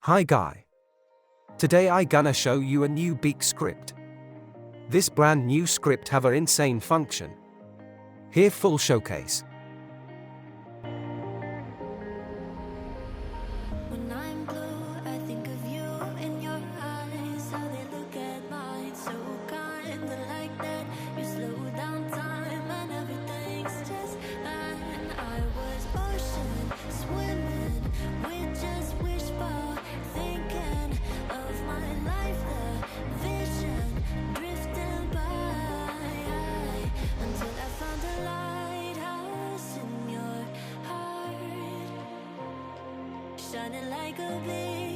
Hi guy. Today I gonna show you a new Beak script. This brand new script have a insane function. Here full showcase. When I'm blue, I think of you in your eyes. How they look at mine, so kinda like that. You slow down time and everything's just fine. I was ocean swimming with just wishful thinking of my life, the vision drifting by until I found a lighthouse in your heart, shining like a beam.